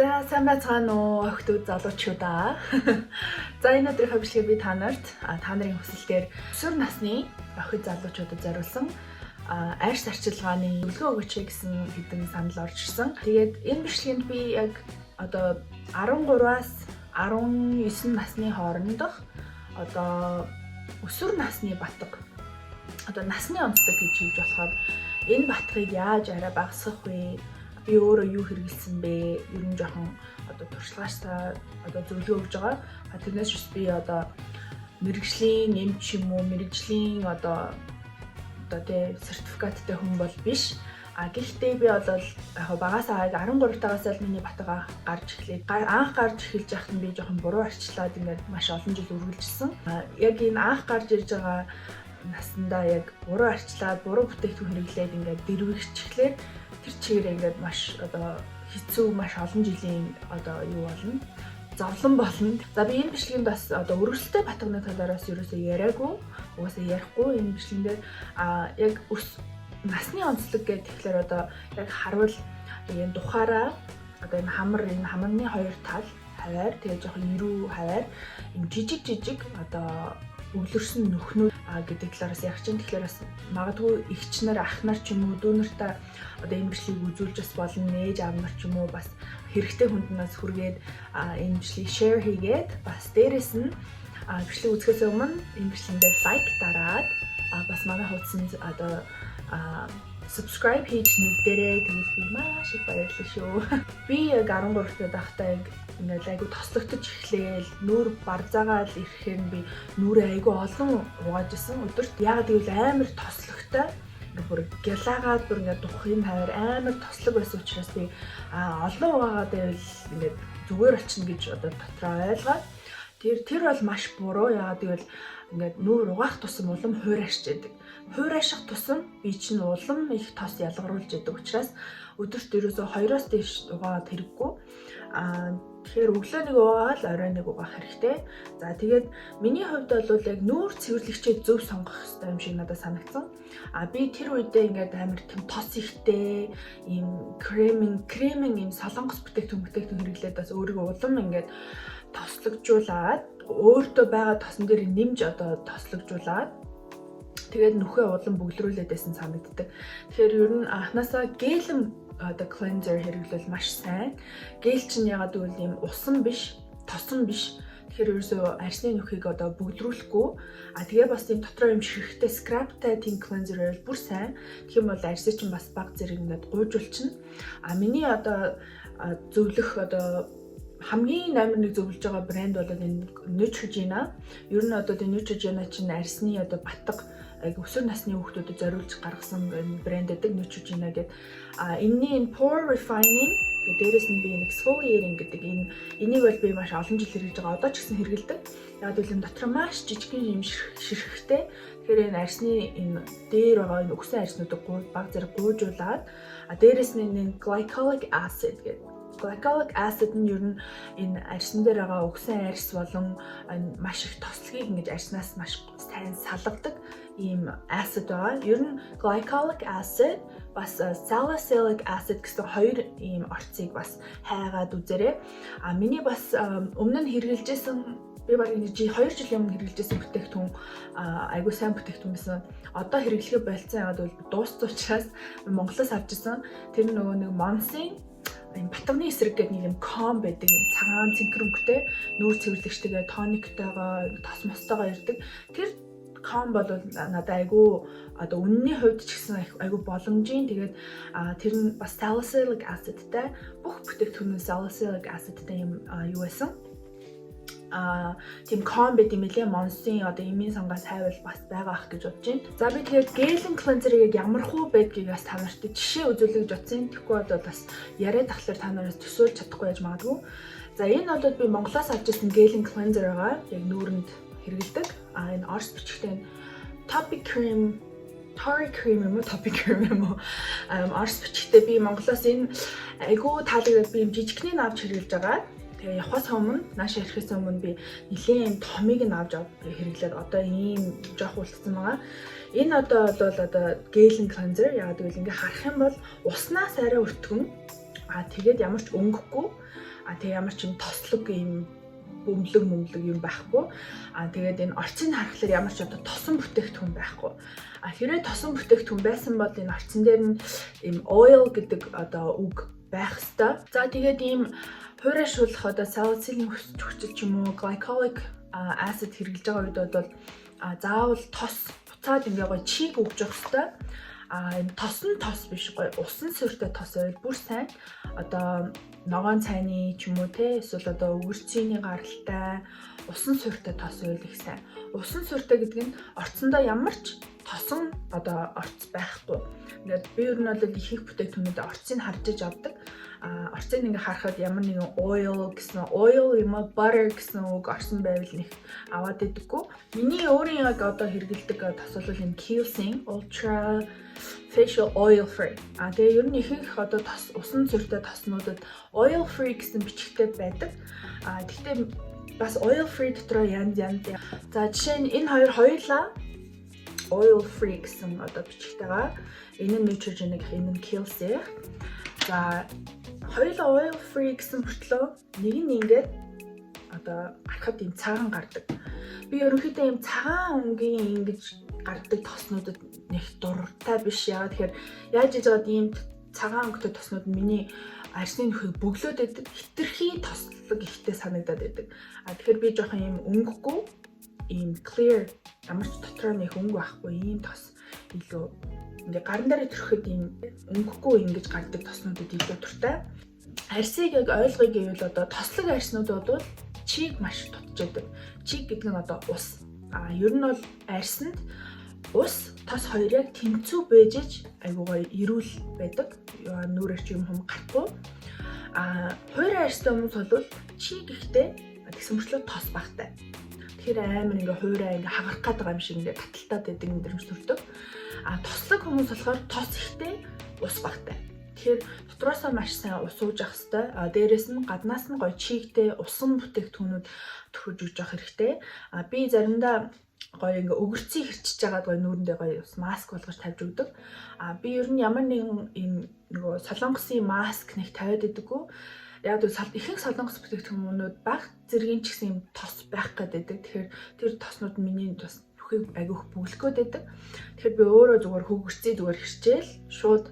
За сайн байцгаана уу охтууд залуучуудаа. За энэ өдрийн хөвшлийг би та нарт та нарын хүсэлтээр өсвөр насны охид залуучуудад зориулсан арьс арчилгааны зөвлөгөө өгөөч гэсэн хэдэн санал орж ирсэн. Тэгээд энэ бичлэгэнд би яг одоо 13-аас 19 насны хоорондох одоо өсвөр насны батг одоо насны онцлог гэж хэлж болохоор энэ батгыг яаж арай багасгах вэ? Би өөрөө юу хэрэгэлсэн бэ? Ер нь жоохон одоо туршлагаасаа одоо зөвлөгөө өгж байгаа. Тэрнээс ч би одоо мэрэгжлийн эмч юм уу, мэрэгжлийн одоо тэ сертификаттай хүн бол биш. Гэхдээ би бол яг багасаа 13 тагаас л миний батга гарч эхлэв. Анх гарч эхэлж байхад нь би жоохон буруу арчлаад ингээд маш олон жил үргэлжилсэн. Яг энэ анх гарч ирж байгаа наснда яг буруу арчлаад буруу бүтээгдэхүүн хэрэглээд ингээд дэрвэгч эхлээд тэр чигээр ингээд маш одоо хэцүү маш олон жилийн одоо юу болно зовлон болно. За би энэ бичлэгэнд бас одоо өргөжлөлтэй батганы талаараас ерөөсөө яриаггүй. Угаасаа ярихгүй энэ бичлэгэн дээр яг насны онцлог гэдэг тэгэхээр одоо яг харвал энэ тухаараа одоо энэ хамарны хоёр тал хаваар тэгээ жоохон эрүү хаваар энэ жижиг одоо өглөрсөн нөхнүүд гэдэг талаараас ярих чинь тэгэхээр бас магадгүй эгч нар ах нар ч юм уу дүү нартаа одоо энэ бичлэгийг үзүүлж бас болно, ээж аав нар ч юм уу бас хэрэгтэй хүнднээс хүргээд энэ бичлэгийг share хийгээд бас дээрэс нь бичлэг үзэхээс өмнө энэ бичлэгэндээ лайк дараад бас манай хуудсанд одоо subscribe хийж нэгдэрээ тэгвэл би маш их баярлалаа шүү. Би яг 13 дэх байхдаа ингээд айгу тослогдож эхлээл нүур барзаагаал ирэхээр би нүрээ айгу олон угааж исэн. Өдөрт яг гэвэл амар тослогтой ингээд бүр гялаагаад бүр ингээд духын хавар амар тослог байсан учраас би олон угаагаад байвал ингээд зүгээр болчихно гэж одоо дотроо ойлгоод тэр бол маш буруу. Яагаад гэвэл ингээд нүур угаах тусам улам хуурайш байдаг. Хуурайших тусам би чинь улам их тос ялгаруулж яадаг учраас өдөрт ерөөсөө 2-оос дээш угаагаад хэрэггүй. Тэгэхээр өглөө нэг угаагаад орой нэг угаах хэрэгтэй. За тэгээд миний хувьд бол яг нүүр цэвэрлэгчээ зөв сонгох хэрэгтэй юм шиг надад санагдсан. Би тэр үедээ ингээд амар тийм тос ихтэй ийм креминг ийм солонгос бүтээгдэхүүн хэрэглээд бас өөрийгөө улам ингээд тослогжуулаад өөртөө байгаа тосон дээр нэмж одоо тослогжуулаад тэгээд нөхөө улам бөглөрүүлээд байсан санагддаг. Тэгэхээр ер нь анханасаа гелем одоо cleanser хэрэглэл маш сайн. Гел чинь ягаад гэвэл ийм усан биш, тосон биш. Тэгэхээр ерөөсөө арсны нөхийг одоо бөглөрүүлэхгүй. Тэгээ бас тийм дотроо юм ширхтэй scrubтай тийм cleanser бол бүр сайн. Тэгэх юм бол арсыг чинь бас баг зэрэг ингээд гуйжуулчихна. Миний одоо зөвлөх одоо хамгийн амар нэг зөвлөж байгаа брэнд бол энэ Neutrogena. Ер нь одоо энэ Neutrogena чинь арсны одоо батг өсвөр насны хүүхдүүдэд зориулж гаргасан брэнд гэдэг Neutrogena гэдэг. Энэний энэ pore refining дээрээс нь би энэ exfoliating гэдэг энийг бол би маш олон жил хэрэглэж байгаа. Одоо ч гэсэн хэрэглэдэг. Яг л энэ дотор маш жижигхэн юм ширхэгтэй. Тэгэхээр энэ арсны энэ дээр байгаа энэ өгсөн арснуудыг баг зэрэг гуйжуулаад дээрээс нь энэ glycolic acid гэдэг. Glycolic acid нь ер нь энэ арьсан дээр байгаа өгсөн арьс болон маш их тослогийг ингэж арьснаас маш сайн салгадаг ийм acid байгаа. Ер нь glycolic acid бас salicylic acid гэсэн хоёр ийм орцыг бас хайгаад үзээрэй. Миний бас өмнө нь хэрэгжилжсэн би баг энэ 2 жилийн өмнө хэрэгжилжсэн бүтээгдэхүүн айгуу сайн бүтээгдэхүүн байсан. Одоо хэрэглэхээ болцсон яагаад бол дууссан учраас Монголоос авч ирсэн. Тэр нөгөө нэг Monsin батганы эсрэг гэдэг нэг юм ком байдаг юм цагаан цэнхэр өнгөтэй нүүр цэвэрлэгчтэйгээ тониктойгоо тос мостойгоо ирдэг. Тэр ком бол надад айгүй одоо үнэний хувьд ч гэсэн айгүй боломжийн. Тэгээд тэр нь бас salicylic acidтай бүх бүтээгдэхүүн salicylic acidтай юм юу байсан. Тийм ком байт юм лээ. Monsin одоо эмийн сангаас хайвал бас байгаа ах гэж бодож байна. За би тэгээд gel cleanser-ыг ямар хуу байдгийг бас та нарт жишээ үзүүлэх гэж бодсон. Тэгэхгүй бол бас яриад тахлаар та нараас төсөөлж чадахгүй яж магадгүй. За энэ бол би Монголоос авч ирсэн gel cleanser байгаа. Яг нүүрэнд хэрэгэлдэг. Энэ орс бичгтэй topic cream орс бичгтэй би Монголоос энэ айгүй таалагдаад би юм жижигхнийг авч хэрэглэж байгаа. Тэгээ явахаас өмнө наашаа ирэхээс өмнө би нэлээд томыг нь авч хэрэглээд одоо ийм жоох үлдсэн байгаа. Энэ одоо gel cleanser яагаад гэвэл ингээ харах юм бол уснаас арай өртгөн тэгээд ямар ч өнгөхгүй Тэгээ ямар ч юм тослог юм бөмбөлөг юм байхгүй. Тэгээд энэ орцыг харахаар ямар ч одоо тосон бүтээгдэхүүн байхгүй. Хэрвээ тосон бүтээгдэхүүн байсан бол энэ орцон дээр нь ийм oil гэдэг одоо үг байх ёстой. За тэгээд ийм хуурайшуулах одоо салицилын хүчил ч юм уу glycolic acid хэрглэж байгаа үед бол заавал тос буцаад ингээ гоё чиг өгж явах ёстой. Энэ тос биш гоё усан сүртэй тос байвал бүр сайн одоо ногоон цайны ч юм уу те эсвэл одоо өгөрцөний гаралтай усан сүртэй тос байвал их сайн. Усан сүртэй гэдэг нь орцондоо ямар ч тосон одоо орц байхгүй. Ингээд би ер нь бол ихэнх бүтээгдэхүүнүүдэд орцыг харж иж авдаг. Орцыг ингээ харахад ямар нэгэн oil юм уу butter гэсэн үг орсон байвал нэг аваад идэггүй. Миний өөрийн яг одоо хэрэгэлдэг тос бол энэ Kiehl's Ultra Facial Oil Free. Тэгээ ер нь ихэнх одоо тос усан сүртэй тоснуудад oil free гэсэн бичгтэй байдаг. Гэхдээ бас oil free дотроо янз. За жишээ нь энэ хоёулаа oil free гэсэн одоо бичгтэйгаа. Энэ нь Neutrogena, энэ нь Kiehl's. За хоёулаа oil free гэсэн мөртлөө нэг нь ингээд одоо харахад юм цагаан гардаг. Би ерөнхийдөө юм цагаан өнгийн ингэж гардаг тоснуудад нэг дуртай биш. Яагаад тэгэхээр яаж иж байгаад ийм цагаан өнгөтэй тоснууд миний арсны нөхөйг бөглөөд байдаг. Хитрхи тослог ихтэй санагдаад байдаг. Тэгэхээр би жоохон ийм өнгөгүй, ийм clear ямар ч дотроо нэг өнгө байхгүй ийм тос илүү ингээ гарын дээр төрөхөд ийм өнгөгүй ингэж гардаг тоснуудад илүү дуртай. Арсыг яг ойлгоё гэвэл одоо тослог арснууд бол чиг маш дутчихдаг. Чиг гэдэг нь одоо ус. Ер нь бол арсанд ус тос хоёр яг тэнцүү бэжж айгуу гоё эрүүл байдаг. Нүрээр ч юм хум гарахгүй. Хоёр арстай хүмүүс бол чиг ихтэй тэгсэн мөрчлөө тос багтай. Тэгэхээр амар ингээ хуурай ингээ хагарах гэдэг юм шиг ингээ таталтаад байдаг мэдрэмж төрдөг. Тослог хүмүүс болохоор тос ихтэй ус багтай. Тэгэхээр дотроосоо маш сайн ус ууж авах хэрэгтэй. Дээрээс нь гаднаас нь гоё чигтэй усан бүтээгдэхүүнүүд төрөж өгч явах хэрэгтэй. Би заримдаа гоё ингээ өгөрцгийг хэрчиж байгаад гоё нүүрэндээ гоё ус маск болгож тавьж өгдөг. Би ер нь ямар нэгэн ийм нөгөө солонгосын маск нэг тавиад идэггүй. Яг л ихэнх солонгос бүтээгдэхүүнүүд бага зэргийн ч гэсэн юм тос байх гэдэг. Тэгэхээр тэр тоснууд миний бас бүхийг агиух бүглэхгээд байдаг. Тэгэхээр би өөрөө зүгээр хөгөрцгийг зүгээр хэрчээл шууд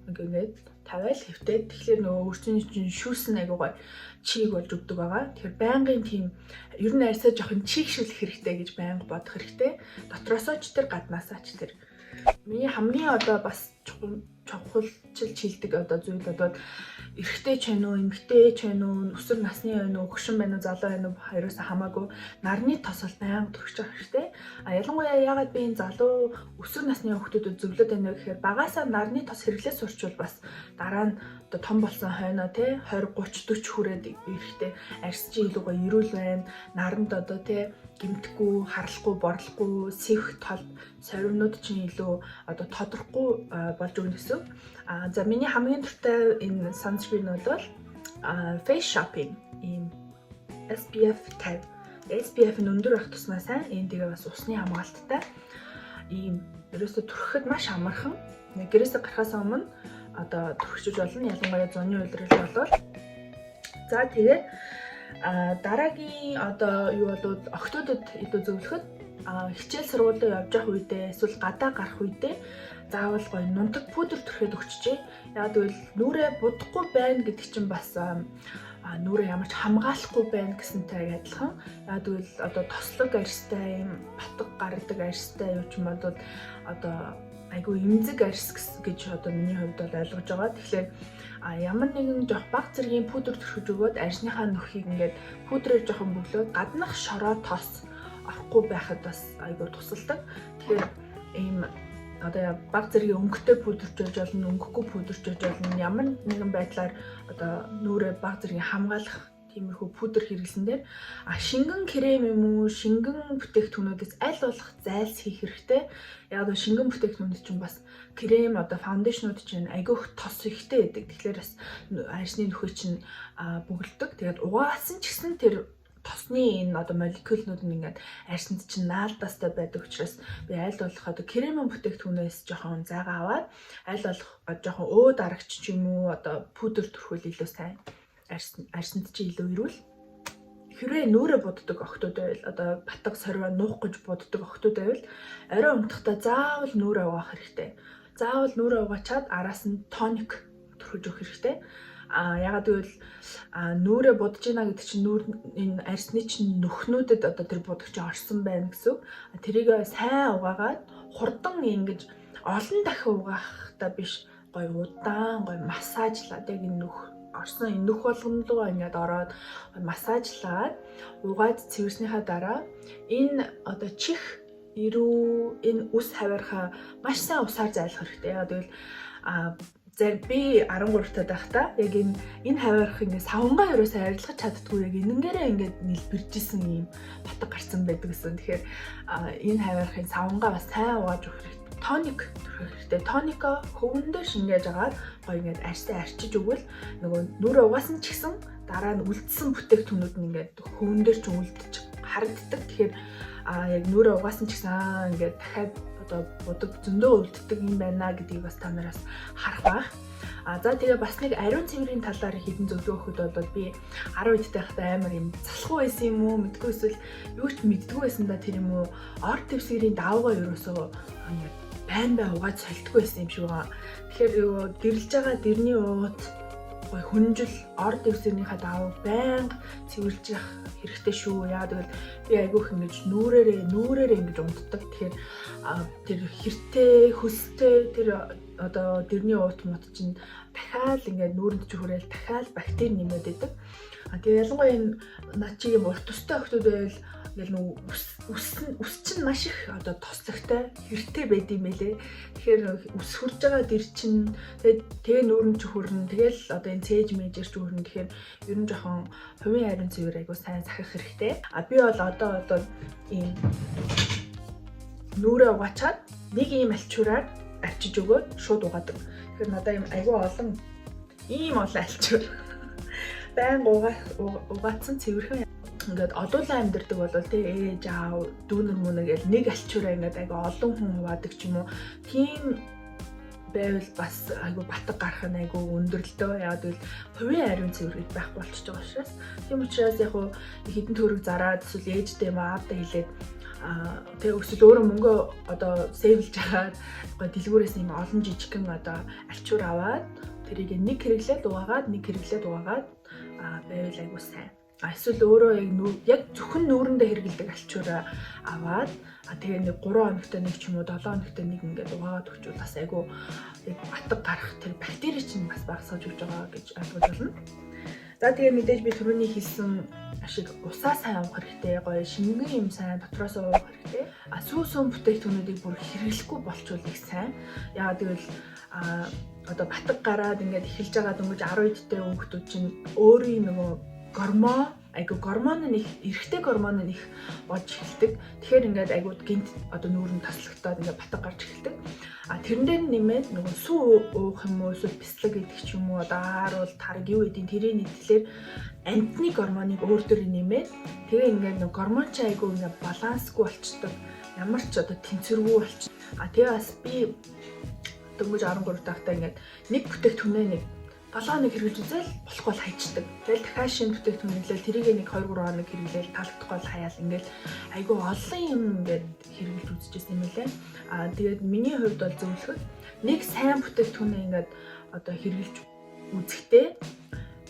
ингээд тавиал хэвтээд тэгэхээр нөгөө өрцөний чинь шүүс нь агиугаа чиг болж өгдөг байгаа. Тэгэхээр байнгын тийм ер нь арьсаа жоохон чигшүүлэх хэрэгтэй гэж байнга бодох хэрэгтэй. Дотроосоо ч тэр гаднаасаа ч тэр. Миний хамгийн одоо бас чухалчилж хилдэг одоо зүйл одоо эрэгтэй ч байна уу, эмэгтэй ч байна уу, өсвөр насны байна уу, хөгшин байна уу, залуу байна уу хоёроос хамаагүй нарны тос бол байнга төрөх хэрэгтэй. Ялангуяа яагаад би энэ залуу өсвөр насны хүүхдүүдэд зөвлөд байна вэ гэхээр багаасаа нарны тос хэрэглээс сурчвал бас дараа нь одоо том болсон хойноо тий 20 30 40 хүрээд эрэхтэй арьс чи илүү гоё эрүүл байна. Наранд одоо тий гэмтэхгүй, харлахгүй, борлохгүй, сэвх тол сорвнууд чинь илүү одоо тодорохгүй болж өгнө гэсэн. За миний хамгийн дуртай энэ sunscreen бол face shopping ийм SPF 50. SPF нь өндөр байх тусмаа сайн. Энэ тэгээ бас усны хамгаалттай. Ийм ерөөсө түрхэхэд маш амархан. Гэрээсээ гарахаас өмнө одоо түрхэж болно. Ялангуяа зуны улирал болвол. За тэгээд дараагийн одоо юу болоод октодод илүү зөвлөхөд хичээл сургуульд явж явах үедээ эсвэл гадаа гарах үедээ заавал гоё нунтаг пудр түрхээд өгчжээ. Яг тэгвэл нүрээ будахгүй байна гэдэг чинь бас нүрээ ямар ч хамгаалахгүй байна гэсэнтэй адилхан. Яг тэгвэл одоо тослог арьстай юм батг гардаг арьстай юу ч юм бол одоо айгүй эмзэг арьс гэж одоо миний хувьд бол ойлгож байгаа. Тэгэхээр ямар нэгэн жоох баг зэргийн пудр түрхэж өгөөд арьсныхаа нөхийг ингээд пудрээр жоохон бөглөөд гаднах шороо тос орохгүй байхад бас айгүй тусалдаг. Тэгэхээр ийм одоо баг зэргийн өнгөтэй пудрж байж болно, өнгөхгүй пудрж байж болно. Ямар нэгэн байдлаар одоо нүрээ баг зэргийн хамгаалах тиймэрхүү пудр хэрэглэснээр шингэн крем юм уу, шингэн бүтээгдэхүүнүүдээс аль болох зайлс хийх хэрэгтэй. Яг нь шингэн бүтээгдэхүүнүүд чинь бас крем одоо фаундейшнууд чинь агиух тос ихтэй байдаг. Тэгэхээр бас арьсны нөхөй чинь бүгэлдэг. Тэгээд угаасан ч гэсэн тэр тосны энэ одоо молекулнууд нь ингээд арьсанд чинь наалдастай байдаг учраас би аль болох одоо кремэн бүтээгдэхүүнээс жоохон зайгаа аваад аль болох жоохон өөд аргач ч юм уу одоо пудр түрхүүл илүү сайн арьсанд чи илүү ирүүл. Хэрвээ нүрэ боддог охтууд байвал одоо батга сорвоо нуух гэж боддог охтууд байвал орой унтахдаа заавал нүрэ угаах хэрэгтэй. Заавал нүрэ угаачаад араас нь тоник төрхөж өгөх хэрэгтэй. Ягаад гэвэл нүрэ бодож байна гэдэг чинь энэ арьсны чинь нүхнүүдэд одоо тэр будагч орсон байна гэсэн. Тэрийг сайн угаагаад хурдан ингэж олон дахин угаахтаа биш, гоё удаан гоё массажлаад яг энэ орсон энэ нүх болгоно руу ингээд ороод массажлаад угаад цэвэрснийхаа дараа энэ одоо чих ирүү энэ ус хаваархаа маш сайн усаар зайлах хэрэгтэй. Ягаад гэвэл зэрэг би 13 таад байхдаа яг энэ хаваарх ингээд савнгаа ерөөсөө арилгаж чаддгүй яг энэнгээрээ ингээд нэлбэржсэн юм батг гарсан байдаг гэсэн. Тэгэхээр энэ хаваархын савнгаа бас сайн угааж өгөх хэрэгтэй. Тоник төрөх хэрэгтэй. Тонико хөвөн дээр шингээж агаад гоё ингээд арьсаа арчиж өгвөл нөгөө нүрэ угаасан ч гэсэн дараа нь үлдсэн бүтээгдэхүүнүүд нь ингээд хөвөн дээр ч үлдэж харагддаг. Тэгэхээр яг нүрэ угаасан ч гэсэн ингээд дахиад одоо будаг зөндөө үлддэг юм байна гэдгийг бас та нараас харах байх. За тэгээ бас нэг ариун цэврийн талаар хэдэн зөвлөгөө өгөхөд бол би 10 эдтэй байхдаа амар юм залхуу байсан юм уу мэдгүй эсвэл юу ч мэддгүй байсан да тэр юм уу ор дэвсгэрийн давгаа ерөөсөө байн угааж сольдгүй байсан юм шиг байгаа. Тэгэхээр гэрлж байгаа дэрний уут гой хүнжил ор дэвсгэрийнхаа даваа байнга цэвэрлж явах хэрэгтэй шүү. Яагаад гэвэл би айгүйх ингэж нүрээрээ ингэж унтдаг. Тэгэхээр тэр хэртэй хөстэй тэр одоо дэрний уут мот чинь дахиад ингээд нүүрэнд чөхөрөөл дахиад бактери нэмээд байдаг. Тэгээ ялангуяа энэ над чигийн урт төстэй охтууд байвал ингээл нүү ус чинь маш их одоо тослогтой хэртэй байд юм байлээ. Тэгэхээр ус хурж байгаа дэр чинь тэгээ нүүрэн чөхөрнө. Тэгэл одоо энэ цээж мэжэр чөхөрнө. Тэгэхээр ер нь жоохон хувийн ариун цэвэр айгуу сайн сахих хэрэгтэй. Би бол одоо ийм нүрэ угаачаад нэг ийм альчуураар арчиж өгөөд шууд угаадаг. Тэгэхээр надаа ийм айгүй олон альчуур байнга угаацсан цэвэрхэн ингээд одуулан амьдэрдэг бол ээж аав дүүнэр мөнө гэж нэг альчуураа ингээд айгүй олон хүн хуваадаг ч юм уу. Тийм байвал бас айгүй батг гарах нь айгүй өндөрлөлтөө. Яагаад гэвэл хувийн ариун цэвэр байх болчихж байгаа учраас. Тийм учраас яг хэдэн төгрөг зараад эсвэл ээжтэй юм аавтай хэлээд тэгээ өсөл өөрөө мөнгө одоо сейвлж хагаад дэлгүүрээс юм олон жижигхэн одоо альчуур аваад тэрийг нэг хэрэглээд угаагаад байвал айгүй сайн. Эсвэл өөрөө яг зөвхөн нүүрэндээ хэрэглэдэг альчуураа аваад тэгээ нэг 3 хоногтой нэг ч юм уу 7 хоногтой нэг ингээд угаагаад өгчвөл бас айгүй яг батг гарах тэр бактери чинь бас багасгаж өгч байгаа гэж ойлгож байна. За тэгээ мэдээж би түрүүний хэлсэн ашиг усаа сайн уух хэрэгтэй, гоё шингэн юм сайн дотроос уух хэрэгтэй. Сүүн бүтээгдэхүүнүүдийг бүр хэрэглэхгүй болчвол их сайн. Яагаад гэвэл одоо батг гараад ингээд эхэлж байгаа дөнгөж 10 эдтэй хүүхдүүд чинь өөрийн нөгөө гормон нь эрэгтэй гормон нь их болж эхэлдэг. Тэгэхээр ингээд айгуу гинт одоо нүүрэн таслагдаад ингээд батг гарч эхэлдэг. Тэрэн дээр нэмээд нөгөө сүү уух юм уу эсвэл бяцлаг гэдэг ч юм уу одоо ааруул тарг юу гэдгийг тэрийн нийтлэлээр амтны гормоныг өөр төр нэмээд тэгээ ингээд нөгөө гормон ч айгуу ингээд балансгүй болчдөг. Ямар ч одоо тэнцвэргүй болчих. Тэгээ бас би дөнгөж 13 тахтаа ингээд нэг бүтээгдэхүүнээ нэг 7 хоног хэрэглэж үзэл болох бол хайчдаг. Тэгэл дахиад шинэ бүтээгдэхүүн хэрэглээл тэрийг нэг 2-3 хоног хэрэглээл талдах бол хаяал ингээл айгүй олон юм ингээд хэрэглэж үзчихсэн юм лээ. Тэгээд миний хувьд бол зөвлөхөд нэг сайн бүтээгдэхүүнээ ингээд одоо хэрэглэж үзэхдээ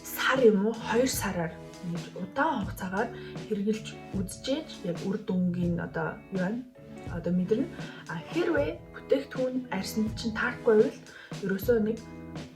сар юм уу 2 сараар ингэж удаан хугацаагаар хэрэглэж үзчихээж яг үр дүнгийн одоо юу вэ? Одоо мэдэрнэ. Хэрвээ бүтээгдэхүүн арьсанд чинь таахгүй байвал ерөөсөө нэг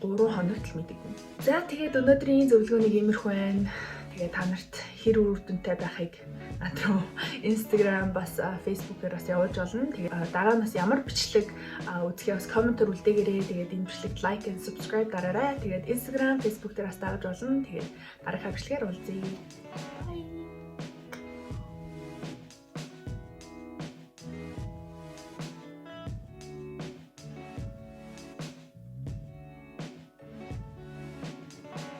3 хоногт л мэдэгдэнэ. За тэгээд өнөөдрийн зөвлөгөөнийг иймэрхүү байна. Тэгээд та нарт хэр үр дүнтэй байхыг над руу Instagram бас Facebook-ээр бас явуулж болно. Тэгээд дараа нь бас ямар бичлэг үзэхээ бас комментээр үлдээгээрэй. Тэгээд энэ бичлэгт like and subscribe дараарай. Тэгээд Instagram, Facebook дээр бас дагаж болно. Тэгээд дараагийн бичлэгээр уулзъя. Bye.